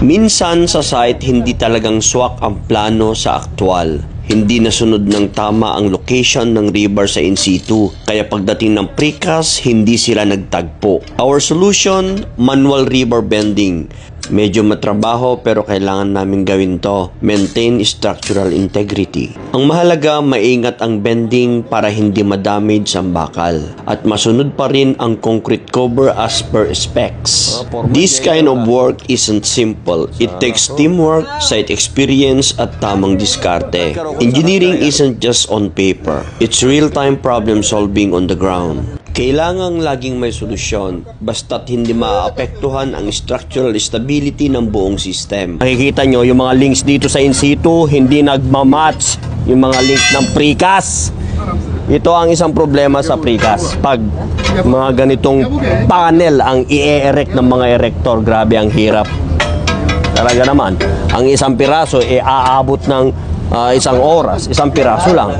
Minsan sa site, hindi talagang swak ang plano sa aktwal. Hindi nasunod ng tama ang location ng river sa in situ. Kaya pagdating ng precast, hindi sila nagtagpo. Our solution, manual river bending. Medyo matrabaho pero kailangan namin gawin to. Maintain structural integrity. Ang mahalaga, maingat ang bending para hindi ma-damage ang bakal. At masunod pa rin ang concrete cover as per specs. This kind of work isn't simple. It takes teamwork, site experience at tamang diskarte. Engineering isn't just on paper. It's real-time problem solving on the ground. Kailangang laging may solusyon basta't hindi maapektuhan ang structural stability ng buong system. Nakikita nyo yung mga links dito sa in situ, hindi nagmamatch yung mga links ng precast. Ito ang isang problema sa precast. Pag mga ganitong panel ang i-erect ng mga erector, grabe ang hirap. Talaga naman, ang isang piraso aabot ng isang oras, isang piraso lang.